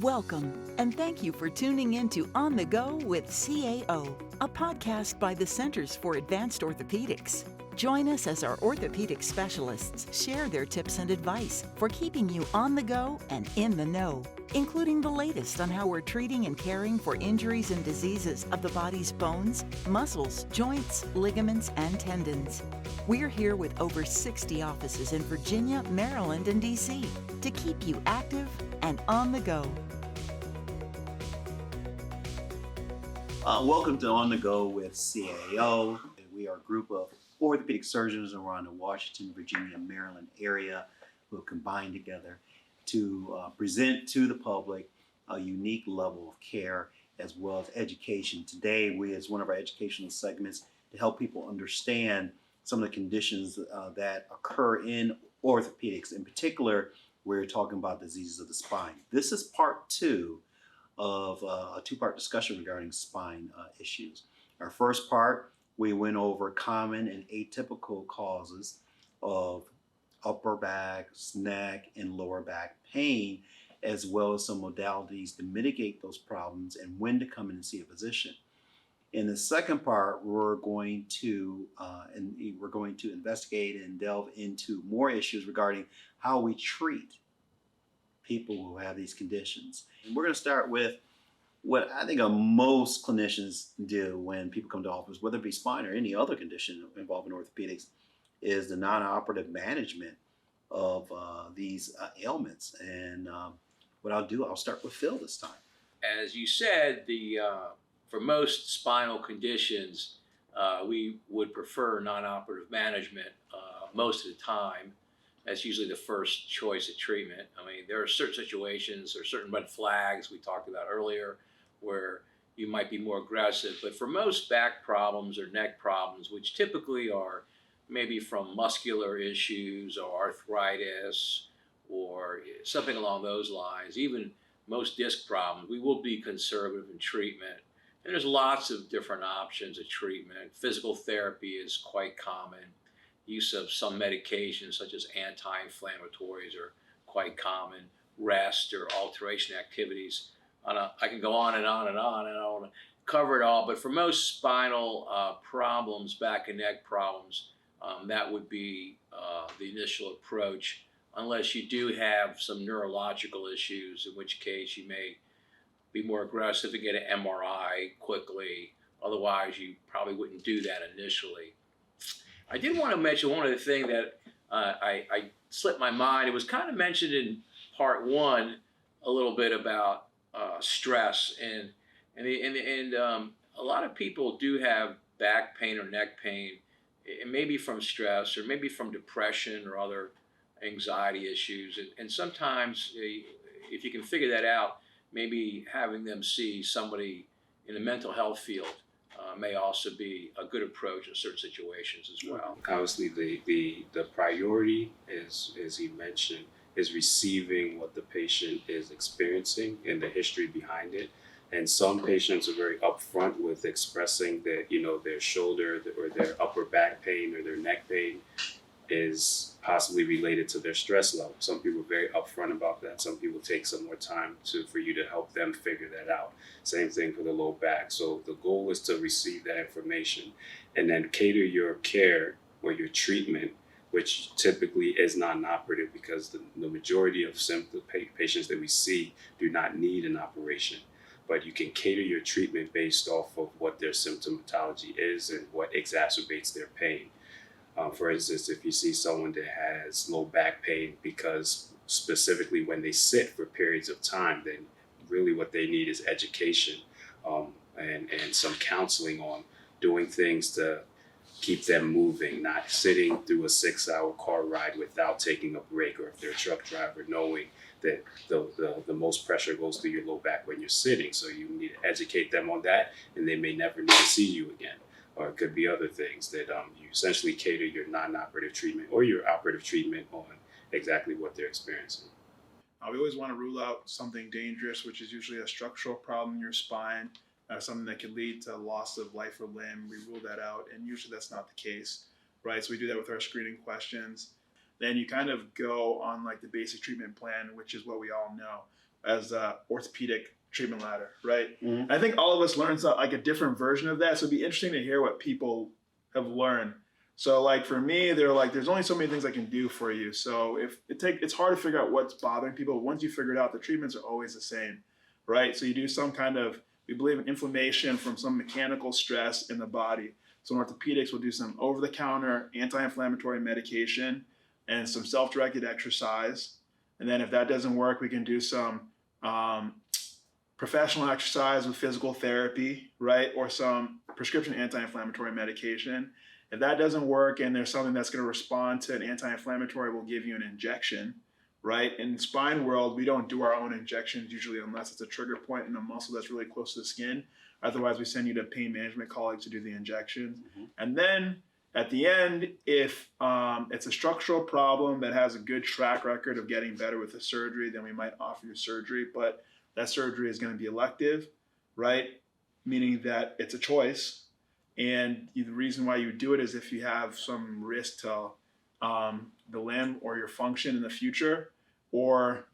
Welcome, and thank you for tuning in to On the Go with CAO, a podcast by the Centers for Advanced Orthopaedics. Join us as our orthopedic specialists share their tips and advice for keeping you on the go and in the know, including the latest on how we're treating and caring for injuries and diseases of the body's bones, muscles, joints, ligaments, and tendons. We're here with over 60 offices in Virginia, Maryland, and DC to keep you active and on the go. Welcome to On the Go with CAO. We are a group of orthopedic surgeons around the Washington, Virginia, Maryland area who have combined together to present to the public a unique level of care as well as education. Today, as one of our educational segments to help people understand some of the conditions that occur in orthopedics. In particular, we're talking about diseases of the spine. This is part two of a two-part discussion regarding spine issues. Our first part, we went over common and atypical causes of upper back, neck, and lower back pain, as well as some modalities to mitigate those problems and when to come in and see a physician. In the second part, we're going to investigate and delve into more issues regarding how we treat people who have these conditions. And we're going to start with what I think most clinicians do when people come to office, whether it be spine or any other condition involving orthopedics, is the non-operative management of these ailments. And what I'll start with Phil this time. As you said, for most spinal conditions, we would prefer non-operative management most of the time. That's usually the first choice of treatment. I mean, there are certain situations or certain red flags we talked about earlier where you might be more aggressive. But for most back problems or neck problems, which typically are maybe from muscular issues or arthritis or something along those lines, even most disc problems, we will be conservative in treatment. And there's lots of different options of treatment. Physical therapy is quite common. Use of some medications such as anti-inflammatories are quite common. Rest or alteration activities. I can go on and on and on, and I don't want to cover it all, but for most spinal problems, back and neck problems, that would be the initial approach, unless you do have some neurological issues, in which case you may be more aggressive and get an MRI quickly. Otherwise, you probably wouldn't do that initially. I did want to mention one other thing that I slipped my mind. It was kind of mentioned in part one a little bit about stress, and a lot of people do have back pain or neck pain. It may be from stress or maybe from depression or other anxiety issues, and sometimes if you can figure that out, maybe having them see somebody in the mental health field may also be a good approach in certain situations as well. Obviously, the priority is, as he mentioned, is receiving what the patient is experiencing and the history behind it. And some patients are very upfront with expressing that, their shoulder or their upper back pain or their neck pain is possibly related to their stress level. Some people are very upfront about that. Some people take some more time for you to help them figure that out. Same thing for the low back. So the goal is to receive that information and then cater your care or your treatment, which typically is non-operative because the majority of patients that we see do not need an operation. But you can cater your treatment based off of what their symptomatology is and what exacerbates their pain. For instance, if you see someone that has low back pain because specifically when they sit for periods of time, then really what they need is education and some counseling on doing things to keep them moving, not sitting through a 6-hour car ride without taking a break, or if they're a truck driver, knowing that the most pressure goes through your low back when you're sitting. So you need to educate them on that, and they may never need to see you again. Or it could be other things that you essentially cater your non-operative treatment or your operative treatment on exactly what they're experiencing. We always want to rule out something dangerous, which is usually a structural problem in your spine, something that could lead to loss of life or limb. We rule that out, and usually that's not the case, right? So we do that with our screening questions. then you kind of go on like the basic treatment plan, which is what we all know as the orthopedic treatment ladder, right? Mhm. I think all of us learned like a different version of that. So it'd be interesting to hear what people have learned. So like for me, they're like, there's only so many things I can do for you. So it's hard to figure out what's bothering people. Once you figure it out, the treatments are always the same, right? So you do some kind of, we believe in inflammation from some mechanical stress in the body. So in orthopedics, we'll do some over-the-counter anti-inflammatory medication and some self-directed exercise. And then if that doesn't work, we can do some professional exercise with physical therapy, right? Or some prescription anti-inflammatory medication. If that doesn't work and there's something that's going to respond to an anti-inflammatory, we'll give you an injection, right? In the spine world, we don't do our own injections usually unless it's a trigger point in a muscle that's really close to the skin. Otherwise, we send you to pain management colleagues to do the injections. Mm-hmm. And then at the end, if it's a structural problem that has a good track record of getting better with the surgery, then we might offer you surgery. But that surgery is going to be elective, right? Meaning that it's a choice. And the reason why you do it is if you have some risk to the limb or your function in the future, or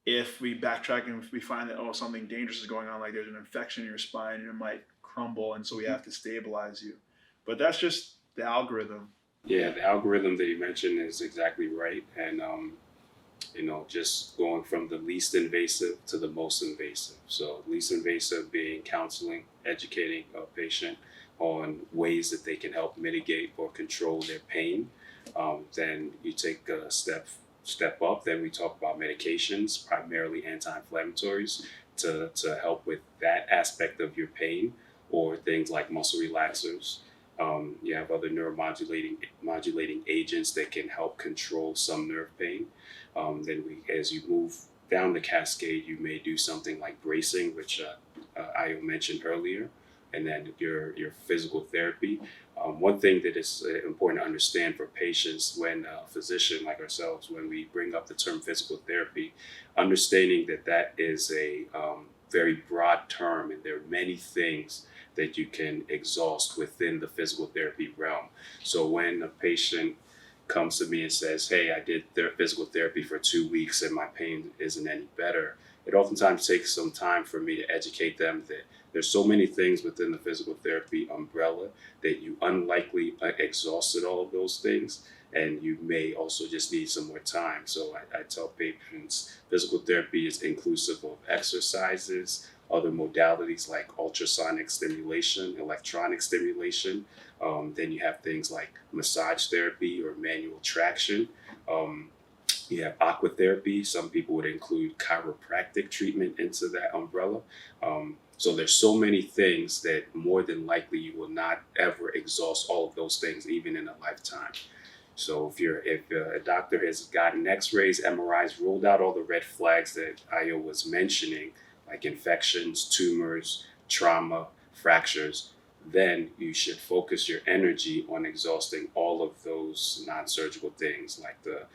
if we backtrack and if we find that, something dangerous is going on, like there's an infection in your spine and it might crumble, and so we have to stabilize you. But that's just the algorithm. Yeah, the algorithm that you mentioned is exactly right. And, just going from the least invasive to the most invasive. So least invasive being counseling, educating a patient on ways that they can help mitigate or control their pain. Then you take a step up. Then we talk about medications, primarily anti-inflammatories, to help with that aspect of your pain, or things like muscle relaxers. You have other neuromodulating agents that can help control some nerve pain. Then as you move down the cascade, you may do something like bracing, which Ayo mentioned earlier, and then your physical therapy. One thing that is important to understand for patients when a physician like ourselves, when we bring up the term physical therapy, understanding that is a very broad term, and there are many things that you can exhaust within the physical therapy realm. So when a patient comes to me and says, hey, I did physical therapy for 2 weeks and my pain isn't any better, it oftentimes takes some time for me to educate them that there's so many things within the physical therapy umbrella that you unlikely exhausted all of those things, and you may also just need some more time. So I tell patients physical therapy is inclusive of exercises, other modalities like ultrasonic stimulation, electronic stimulation. Then you have things like massage therapy or manual traction. You have aqua therapy. Some people would include chiropractic treatment into that umbrella. So there's so many things that more than likely you will not ever exhaust all of those things, even in a lifetime. So if a doctor has gotten x-rays, MRIs, ruled out all the red flags that Ayo was mentioning, like infections, tumors, trauma, fractures, then you should focus your energy on exhausting all of those non-surgical things like the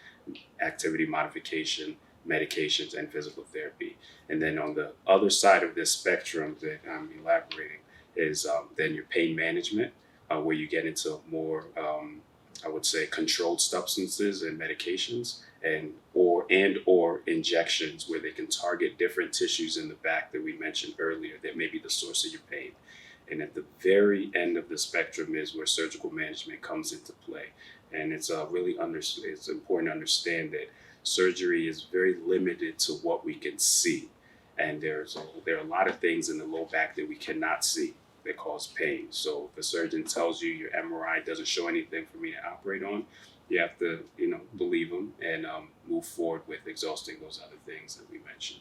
activity modification, medications, and physical therapy. And then on the other side of this spectrum that I'm elaborating is then your pain management, where you get into more, I would say, controlled substances and medications, and or injections where they can target different tissues in the back that we mentioned earlier that may be the source of your pain. And at the very end of the spectrum is where surgical management comes into play. And it's it's important to understand that surgery is very limited to what we can see. And there are a lot of things in the low back that we cannot see that cause pain. So if a surgeon tells you your MRI doesn't show anything for me to operate on, you have to, believe them and move forward with exhausting those other things that we mentioned.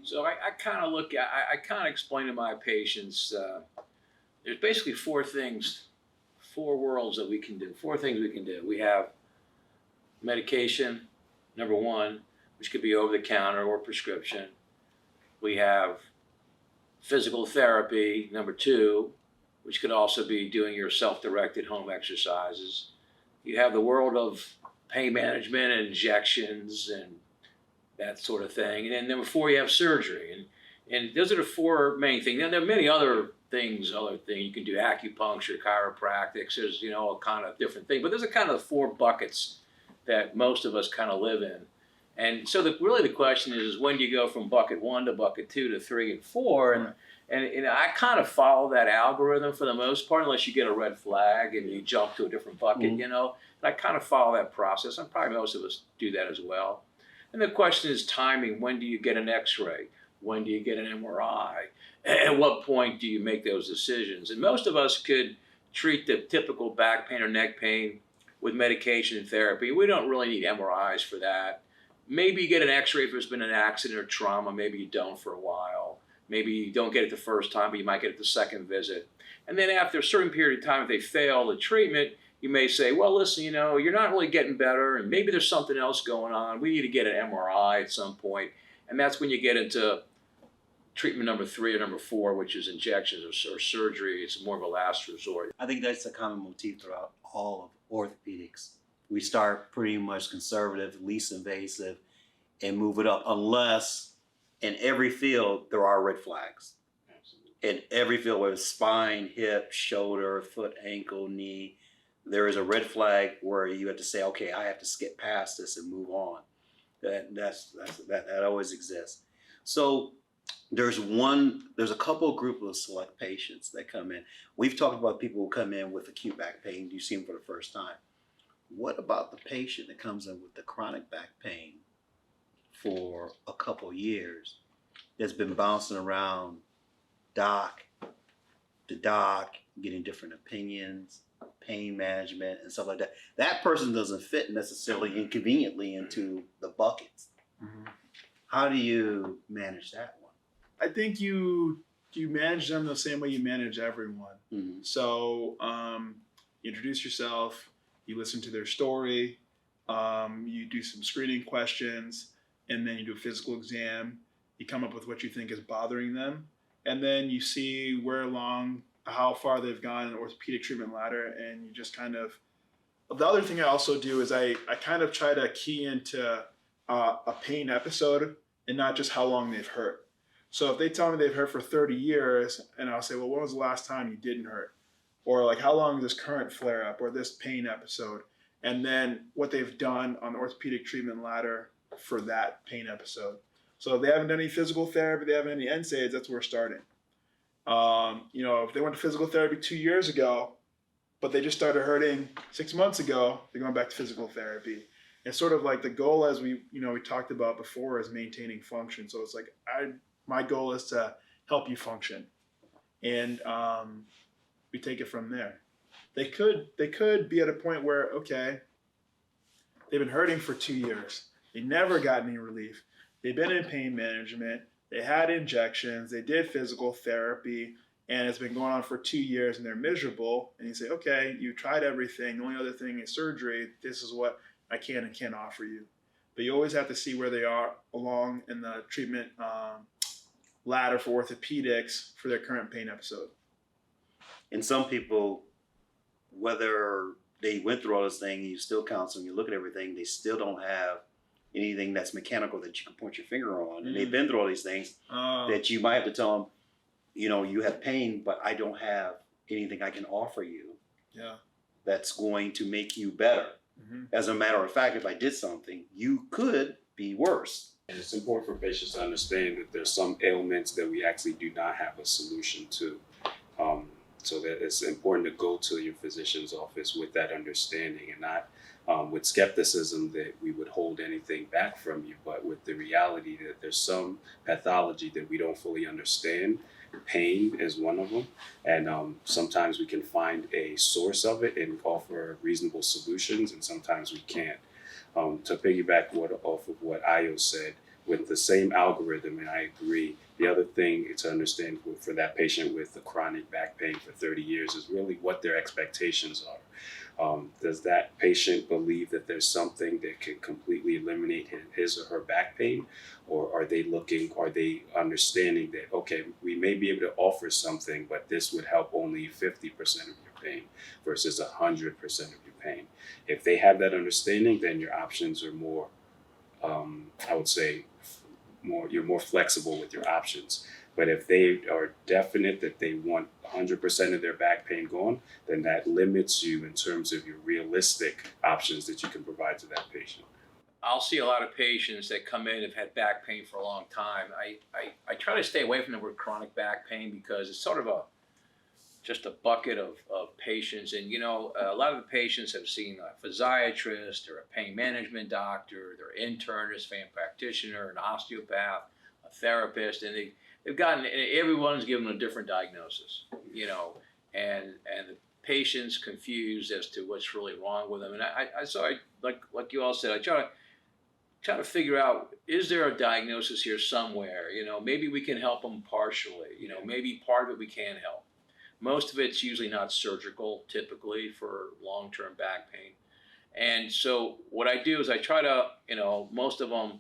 So I kind of explain to my patients, there's basically four worlds that we can do, four things we can do. We have medication, number one, which could be over the counter or prescription. We have physical therapy, number two, which could also be doing your self-directed home exercises. You have the world of pain management and injections and that sort of thing. And then number four, you have surgery. And those are the four main things. Now, there are many other other things. You can do acupuncture, chiropractics. There's, a kind of different thing. But there's a kind of 4 buckets that most of us kind of live in. And so really the question is when do you go from bucket 1 to bucket 2 to 3 and 4? Right. And I kind of follow that algorithm for the most part, unless you get a red flag and you jump to a different bucket, Mm-hmm. And I kind of follow that process. And probably most of us do that as well. And the question is timing. When do you get an x-ray? When do you get an MRI? At what point do you make those decisions? And most of us could treat the typical back pain or neck pain with medication and therapy. We don't really need MRIs for that. Maybe you get an x-ray if there's been an accident or trauma. Maybe you don't for a while. Maybe you don't get it the first time, but you might get it the second visit. And then after a certain period of time, if they fail the treatment, you may say, well, listen, you're not really getting better, and maybe there's something else going on. We need to get an MRI at some point. And that's when you get into treatment number 3 or number 4, which is injections or surgery. It's more of a last resort. I think that's a common motif throughout all of orthopedics. We start pretty much conservative, least invasive, and move it up, unless in every field there are red flags. In every field, whether it's spine, hip, shoulder, foot, ankle, knee, there is a red flag where you have to say, okay, I have to skip past this and move on. That always exists. So there's a couple of group of select patients that come in. We've talked about people who come in with acute back pain. You see them for the first time. What about the patient that comes in with the chronic back pain for a couple years that's been bouncing around doc to doc, getting different opinions, pain management, and stuff like that? That person doesn't fit necessarily inconveniently into the buckets. Mm-hmm. How do you manage that one? I think you manage them the same way you manage everyone. Mm-hmm. So you introduce yourself, you listen to their story, you do some screening questions, and then you do a physical exam. You come up with what you think is bothering them, and then you see how far they've gone in the orthopedic treatment ladder, and you just kind of. The other thing I also do is I kind of try to key into a pain episode and not just how long they've hurt. So if they tell me they've hurt for 30 years, and I'll say, well, when was the last time you didn't hurt? Or like, how long is this current flare up or this pain episode? And then what they've done on the orthopedic treatment ladder for that pain episode. So if they haven't done any physical therapy, they haven't done any NSAIDs, that's where we're starting. If they went to physical therapy 2 years ago, but they just started hurting 6 months ago, they're going back to physical therapy. It's sort of like the goal, as we talked about before, is maintaining function. So it's like my goal is to help you function, and we take it from there. They could be at a point where, okay, they've been hurting for 2 years. They never got any relief. They've been in pain management. They had injections. They did physical therapy, and it's been going on for 2 years, and they're miserable. And you say, okay, you tried everything. The only other thing is surgery. This is what I can and can't offer you. But you always have to see where they are along in the treatment ladder for orthopedics for their current pain episode. And some people, whether they went through all this thing, you still counsel, you look at everything, they still don't have anything that's mechanical that you can point your finger on. And they've been through all these things that you might have to tell them, you have pain, but I don't have anything I can offer you that's going to make you better. Mm-hmm. As a matter of fact, if I did something, you could be worse. And it's important for patients to understand that there's some ailments that we actually do not have a solution to. So that it's important to go to your physician's office with that understanding, and not with skepticism that we would hold anything back from you, but with the reality that there's some pathology that we don't fully understand. Pain is one of them, and sometimes we can find a source of it and offer reasonable solutions, and sometimes we can't. To piggyback off of what Ayo said, with the same algorithm, and I agree, the other thing to understand for that patient with the chronic back pain for 30 years is really what their expectations are. Does that patient believe that there's something that can completely eliminate his or her back pain? Or are they understanding that, okay, we may be able to offer something, but this would help only 50% of your pain versus 100% of your pain? If they have that understanding, then your options are more, I would say, you're more flexible with your options. But if they are definite that they want 100% of their back pain gone, then that limits you in terms of your realistic options that you can provide to that patient. I'll see a lot of patients that come in have had back pain for a long time. I try to stay away from the word chronic back pain because it's sort of just a bucket of patients. And, a lot of the patients have seen a physiatrist or a pain management doctor, their internist, family practitioner, an osteopath, a therapist, and they've gotten, and everyone's given a different diagnosis, and the patient's confused as to what's really wrong with them. And I like you all said, I try to figure out, is there a diagnosis here somewhere? Maybe we can help them partially. Maybe part of it we can help. Most of it's usually not surgical, typically, for long-term back pain. And so what I do is I try to, most of them,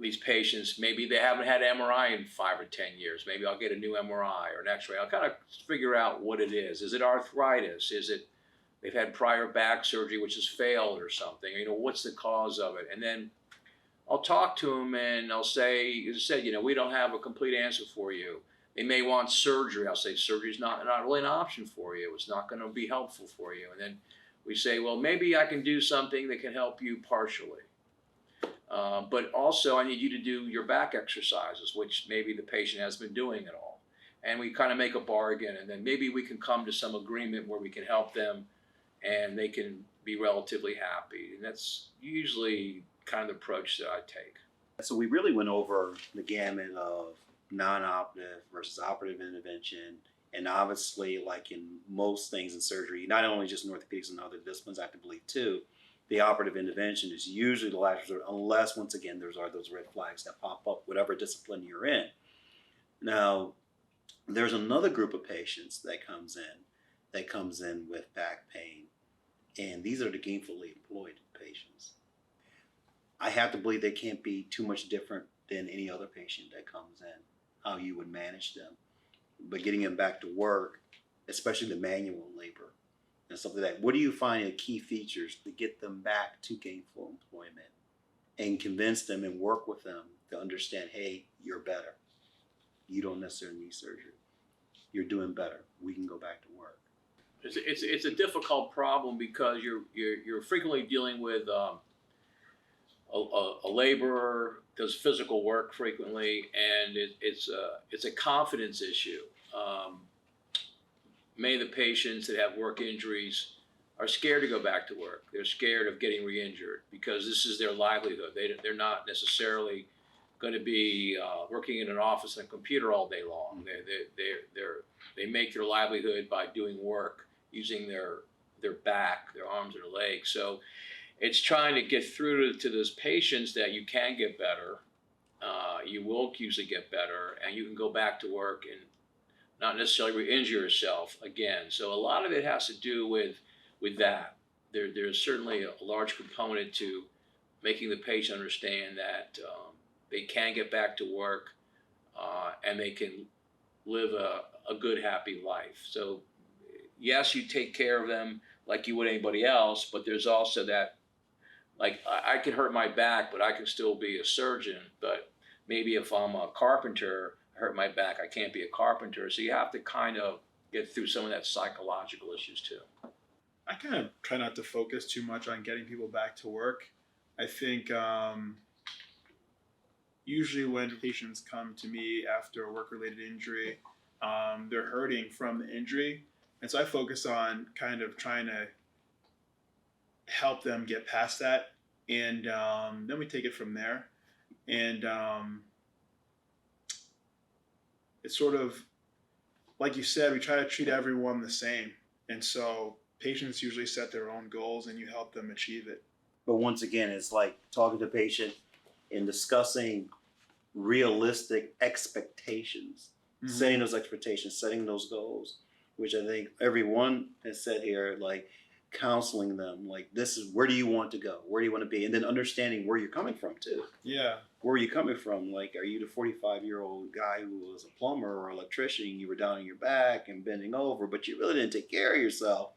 these patients, maybe they haven't had MRI in 5 or 10 years. Maybe I'll get a new MRI or an X-ray. I'll kind of figure out what it is. Is it arthritis? Is it they've had prior back surgery which has failed or something? What's the cause of it? And then I'll talk to them and I'll say, as I said, we don't have a complete answer for you. They may want surgery. I'll say surgery is not really an option for you. It's not going to be helpful for you. And then we say, well, maybe I can do something that can help you partially. But also I need you to do your back exercises, which maybe the patient has been doing at all. And we kind of make a bargain, and then maybe we can come to some agreement where we can help them and they can be relatively happy. And that's usually kind of the approach that I take. So we really went over the gamut of non-operative versus operative intervention. And obviously, like in most things in surgery, not only just in orthopedics and other disciplines, I have to believe too, the operative intervention is usually the last resort, unless, once again, there are those red flags that pop up, whatever discipline you're in. Now, there's another group of patients that comes in with back pain, and these are the gainfully employed patients. I have to believe they can't be too much different than any other patient that comes in, how you would manage them. But getting them back to work, especially the manual labor and stuff like that, what do you find are the key features to get them back to gainful employment and convince them and work with them to understand, hey, you're better. You don't necessarily need surgery. You're doing better. We can go back to work. It's a difficult problem because you're frequently dealing with a laborer does physical work frequently, and it's a confidence issue. Many of the patients that have work injuries are scared to go back to work. They're scared of getting re-injured because this is their livelihood. They're not necessarily going to be working in an office and a computer all day long. They make their livelihood by doing work using their back, their arms, and their legs. So it's trying to get through to those patients that you can get better. You will usually get better, and you can go back to work and not necessarily re-injure yourself again. So a lot of it has to do with that. There's certainly a large component to making the patient understand that they can get back to work and they can live a good, happy life. So yes, you take care of them like you would anybody else, but there's also that, like, I can hurt my back, but I can still be a surgeon. But maybe if I'm a carpenter, I hurt my back, I can't be a carpenter. So you have to kind of get through some of that psychological issues too. I kind of try not to focus too much on getting people back to work. I think usually when patients come to me after a work-related injury, they're hurting from the injury. And so I focus on kind of trying to help them get past that. And then we take it from there. And it's sort of, like you said, we try to treat everyone the same. And so patients usually set their own goals and you help them achieve it. But once again, it's like talking to the patient and discussing realistic expectations, setting those expectations, setting those goals, which I think everyone has said here, like counseling them, like, this is, where do you want to go? Where do you want to be? And then understanding where you're coming from too. Yeah. Where are you coming from? Like, are you the 45-year-old guy who was a plumber or electrician? You were down on your back and bending over, but you really didn't take care of yourself.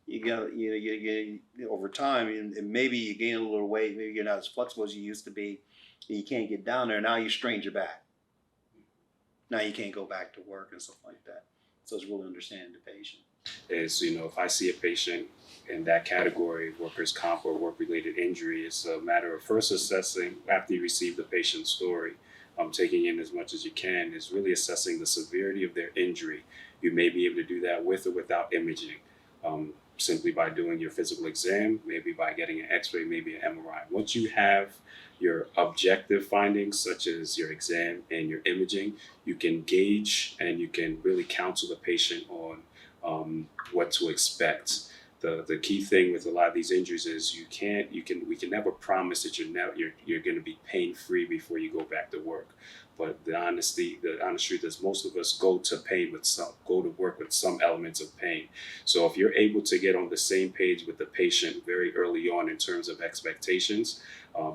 You over time, and maybe you gain a little weight, maybe you're not as flexible as you used to be, and you can't get down there. Now you strained your back. Now you can't go back to work and stuff like that. So it's really understanding the patient. Is, if I see a patient in that category, workers' comp or work-related injury, it's a matter of first assessing, after you receive the patient's story, taking in as much as you can, is really assessing the severity of their injury. You may be able to do that with or without imaging, simply by doing your physical exam, maybe by getting an x-ray, maybe an MRI. Once you have your objective findings, such as your exam and your imaging, you can gauge and you can really counsel the patient on what to expect. The key thing with a lot of these injuries is we can never promise that you're going to be pain free before you go back to work. But the honest truth is, most of us go to work with some elements of pain. So if you're able to get on the same page with the patient very early on in terms of expectations,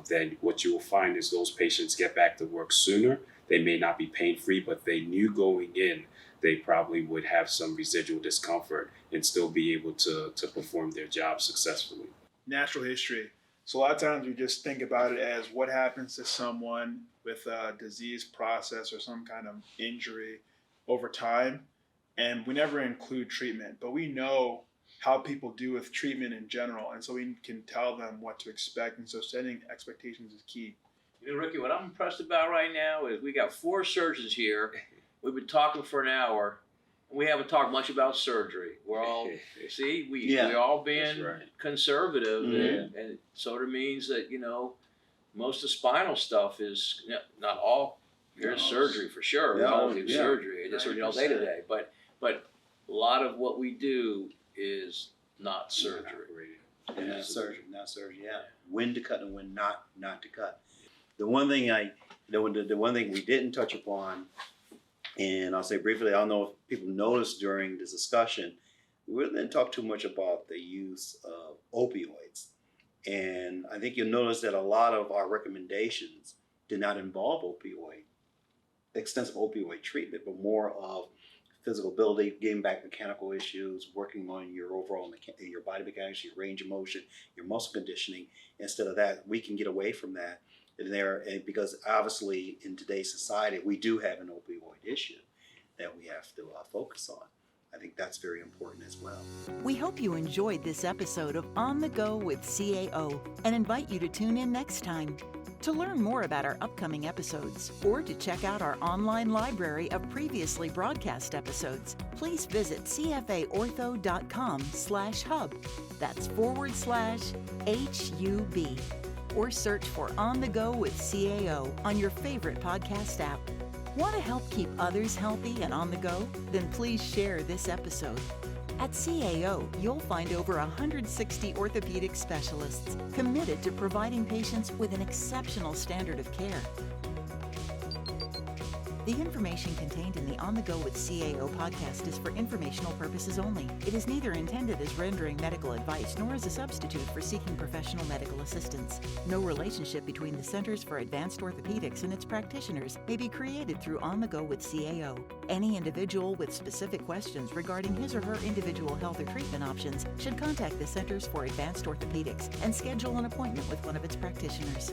then what you will find is those patients get back to work sooner. They may not be pain free, but they knew going in they probably would have some residual discomfort and still be able to perform their job successfully. Natural history. So a lot of times we just think about it as what happens to someone with a disease process or some kind of injury over time. And we never include treatment, but we know how people do with treatment in general. And so we can tell them what to expect. And so setting expectations is key. Ricky, what I'm impressed about right now is we got 4 surgeons here. We've been talking for an hour. We haven't talked much about surgery. We're all, we're all being conservative, and it sort of means that, most of the spinal stuff is not all. There's surgery for sure. We all do surgery. It's surgery all day to day. But a lot of what we do is not surgery. Not surgery. Yeah. When to cut and when not to cut. The one thing we didn't touch upon, and I'll say briefly, I don't know if people noticed during this discussion, we really didn't talk too much about the use of opioids. And I think you'll notice that a lot of our recommendations did not involve extensive opioid treatment, but more of physical ability, getting back mechanical issues, working on your overall your body mechanics, your range of motion, your muscle conditioning. Instead of that, we can get away from that. And because obviously in today's society, we do have an opioid issue that we have to focus on. I think that's very important as well. We hope you enjoyed this episode of On the Go with CAO and invite you to tune in next time. To learn more about our upcoming episodes or to check out our online library of previously broadcast episodes, please visit cfaortho.com/hub. That's /HUB. Or search for On the Go with CAO on your favorite podcast app. Want to help keep others healthy and on the go? Then please share this episode. At CAO, you'll find over 160 orthopedic specialists committed to providing patients with an exceptional standard of care. The information contained in the On the Go with CAO podcast is for informational purposes only. It is neither intended as rendering medical advice nor as a substitute for seeking professional medical assistance. No relationship between the Centers for Advanced Orthopaedics and its practitioners may be created through On the Go with CAO. Any individual with specific questions regarding his or her individual health or treatment options should contact the Centers for Advanced Orthopaedics and schedule an appointment with one of its practitioners.